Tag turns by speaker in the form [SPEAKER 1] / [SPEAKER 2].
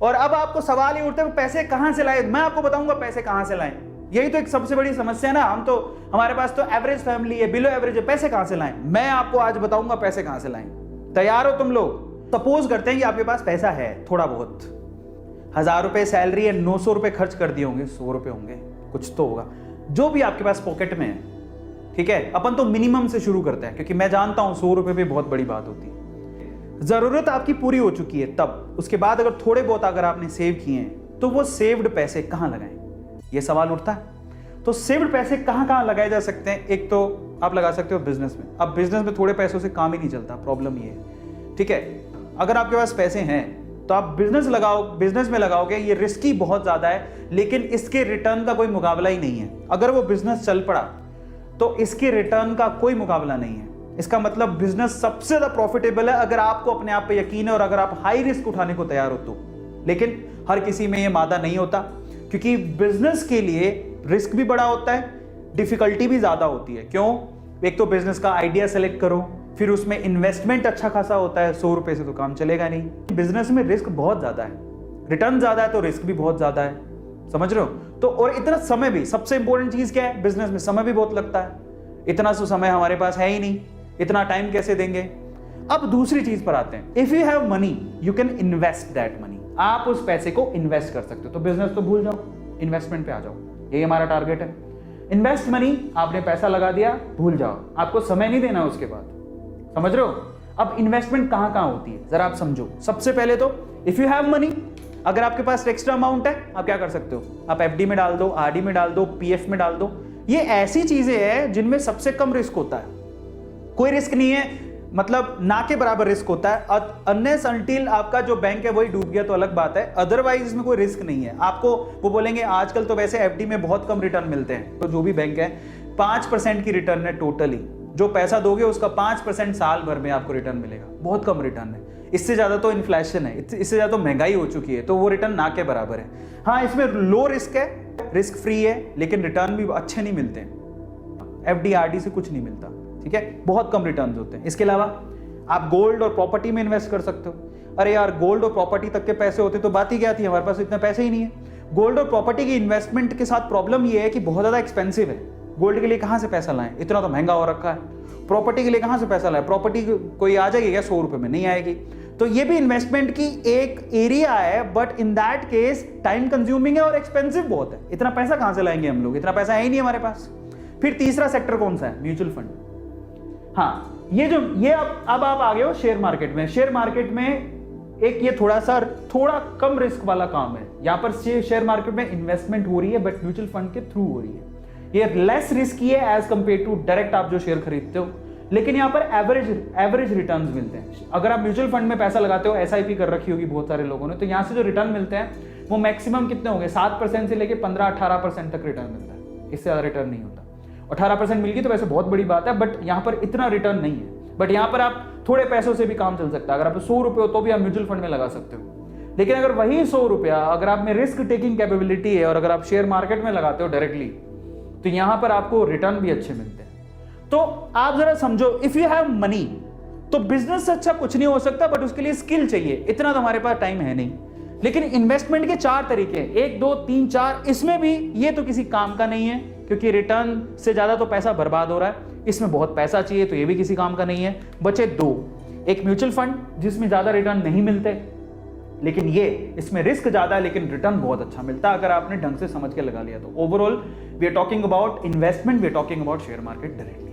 [SPEAKER 1] और अब आपको सवाल ही उठता है पैसे कहां से लाए। मैं आपको बताऊंगा पैसे कहां से लाएं। यही तो एक सबसे बड़ी समस्या है ना। हमारे पास तो एवरेज फैमिली है, बिलो एवरेज है, पैसे कहां से लाएं। मैं आपको आज बताऊंगा पैसे कहां से लाएं। तैयार हो तुम लोग? सपोज करते हैं कि आपके पास पैसा है थोड़ा बहुत, 1000 रुपए सैलरी है, 900 रुपए खर्च कर दिए होंगे, 100 रुपए होंगे, कुछ तो होगा, जो भी आपके पास पॉकेट में है, ठीक है। अपन तो मिनिमम से शुरू करते हैं, क्योंकि मैं जानता हूं 100 रुपए भी बहुत बड़ी बात होती है। जरूरत आपकी पूरी हो चुकी है, तब उसके बाद अगर थोड़े बहुत अगर आपने सेव किए हैं, तो वो सेव्ड पैसे कहां लगाएं, ये सवाल उठता है। तो सेव्ड पैसे कहां कहां लगाए जा सकते हैं? एक तो आप लगा सकते हो बिजनेस में। अब बिजनेस में थोड़े पैसों से काम ही नहीं चलता, प्रॉब्लम ये है, ठीक है। अगर आपके पास पैसे हैं तो आप बिजनेस में लगाओगे, ये रिस्की बहुत ज्यादा है, लेकिन इसके रिटर्न का कोई मुकाबला ही नहीं है। अगर वो बिजनेस चल पड़ा तो इसके रिटर्न का कोई मुकाबला नहीं है। इसका मतलब बिजनेस सबसे ज्यादा प्रॉफिटेबल है अगर आपको अपने आप पे यकीन है और अगर आप हाई रिस्क उठाने को तैयार हो तो। लेकिन हर किसी में यह मादा नहीं होता, क्योंकि बिजनेस के लिए रिस्क भी बड़ा होता है, डिफिकल्टी भी ज्यादा होती है। क्यों? एक तो बिजनेस का आइडिया सेलेक्ट करो, फिर उसमें इन्वेस्टमेंट अच्छा खासा होता है, 100 रुपए से तो काम चलेगा नहीं। बिजनेस में रिस्क बहुत ज्यादा है, रिटर्न ज्यादा है तो रिस्क भी बहुत ज्यादा है, समझ रहे हो? तो और इतना समय भी, सबसे इंपॉर्टेंट चीज क्या है बिजनेस में, समय भी बहुत लगता है। इतना तो समय हमारे पास है ही नहीं, इतना टाइम कैसे देंगे। अब दूसरी चीज पर आते हैं, if you have money you can invest that money. आप उस पैसे को इन्वेस्ट कर सकते हो। तो बिजनेस तो भूल जाओ, इन्वेस्टमेंट पे आ जाओ, यही हमारा टारगेट है। इन्वेस्ट मनी, आपने पैसा लगा दिया, भूल जाओ, आपको समय नहीं देना उसके बाद, समझ रहे हो? अब इन्वेस्टमेंट कहां कहां होती है जरा आप समझो। सबसे पहले तो इफ यू हैव मनी, अगर आपके पास एक्स्ट्रा अमाउंट है, आप क्या कर सकते हो? आप एफडी में डाल दो, आरडी में डाल दो, पीएफ में डाल दो। ये ऐसी चीजें हैं जिनमें सबसे कम रिस्क होता है, कोई रिस्क नहीं है, मतलब ना के बराबर रिस्क होता है। अनलेस अनटिल आपका जो बैंक है वही डूब गया तो अलग बात है, अदरवाइज इसमें कोई रिस्क नहीं है। आपको वो बोलेंगे आजकल तो वैसे एफडी में बहुत कम रिटर्न मिलते हैं, तो जो भी बैंक है 5% की रिटर्न है टोटली। जो पैसा दोगे उसका 5% साल भर में आपको रिटर्न मिलेगा, बहुत कम रिटर्न है। इससे ज्यादा तो इन्फ्लेशन है, इससे ज्यादा तो महंगाई हो चुकी है, तो वो रिटर्न ना के बराबर है। हाँ, इसमें लो रिस्क है, रिस्क फ्री है, लेकिन रिटर्न भी अच्छे नहीं मिलते हैं। एफडी आरडी से कुछ नहीं मिलता, ठीक है, बहुत कम रिटर्न्स होते हैं। इसके अलावा आप गोल्ड और प्रॉपर्टी में इन्वेस्ट कर सकते हो। अरे यार, गोल्ड और प्रॉपर्टी तक के पैसे होते तो बात ही क्या थी, हमारे पास इतने पैसे ही नहीं है। गोल्ड और प्रॉपर्टी की इन्वेस्टमेंट के साथ प्रॉब्लम ये है कि बहुत ज्यादा एक्सपेंसिव है। गोल्ड के लिए कहां से पैसा लाएं, इतना तो महंगा हो रखा है। प्रॉपर्टी के लिए कहां से पैसा लाएं, प्रॉपर्टी कोई आ जाएगी क्या 100 रुपए में? नहीं आएगी। तो ये भी इन्वेस्टमेंट की एक एरिया है, but in that case time consuming है और एक्सपेंसिव बहुत है। इतना पैसा कहां से लाएंगे हम लोग, इतना पैसा है ही नहीं हमारे पास। फिर तीसरा सेक्टर कौन सा है? Mutual fund. हाँ, ये अब आप आ गए हो शेयर मार्केट में। शेयर मार्केट में एक ये थोड़ा कम रिस्क वाला काम है। यहां पर शेयर मार्केट में इन्वेस्टमेंट हो रही है, बट म्यूचुअल फंड के थ्रू हो रही है। ये लेस रिस्की है एज कंपेयर टू डायरेक्ट आप जो शेयर खरीदते हो, लेकिन यहां पर एवरेज रिटर्न्स मिलते हैं। अगर आप म्यूचुअल फंड में पैसा लगाते हो, एसआईपी कर रखी होगी बहुत सारे लोगों ने, तो यहां से जो रिटर्न मिलते हैं वो मैक्सिमम कितने होंगे? 7% से लेकर 15-18% तक रिटर्न मिलता है, इससे ज्यादा रिटर्न नहीं होता। 18% मिल गई तो वैसे बहुत बड़ी बात है, बट यहां पर इतना रिटर्न नहीं है। बट यहां पर आप थोड़े पैसों से भी काम चल सकता है। अगर आप 100 रुपए हो तो भी आप म्यूचुअल फंड में लगा सकते हो। लेकिन अगर वही 100 रुपया अगर आप में रिस्क टेकिंग कैपेबिलिटी है और अगर आप शेयर मार्केट में लगाते हो डायरेक्टली, तो यहां पर आपको रिटर्न भी अच्छे मिलते हैं। तो आप जरा समझो, इफ यू हैव मनी तो बिजनेस से अच्छा कुछ नहीं हो सकता, बट उसके लिए स्किल चाहिए। इतना तो हमारे पास टाइम है नहीं। लेकिन इन्वेस्टमेंट के 4 तरीके हैं, 1 2 3 4। इसमें भी ये तो किसी काम का नहीं है, क्योंकि रिटर्न से ज्यादा तो पैसा बर्बाद हो रहा है। इसमें बहुत पैसा चाहिए, तो ये भी किसी काम का नहीं है। बचे 2, एक म्यूचुअल फंड जिसमें ज्यादा रिटर्न नहीं मिलते, लेकिन इसमें रिस्क ज्यादा है लेकिन रिटर्न बहुत अच्छा मिलता है अगर आपने ढंग से समझ के लगा लिया तो। Overall we are talking about investment, we are talking about share market directly.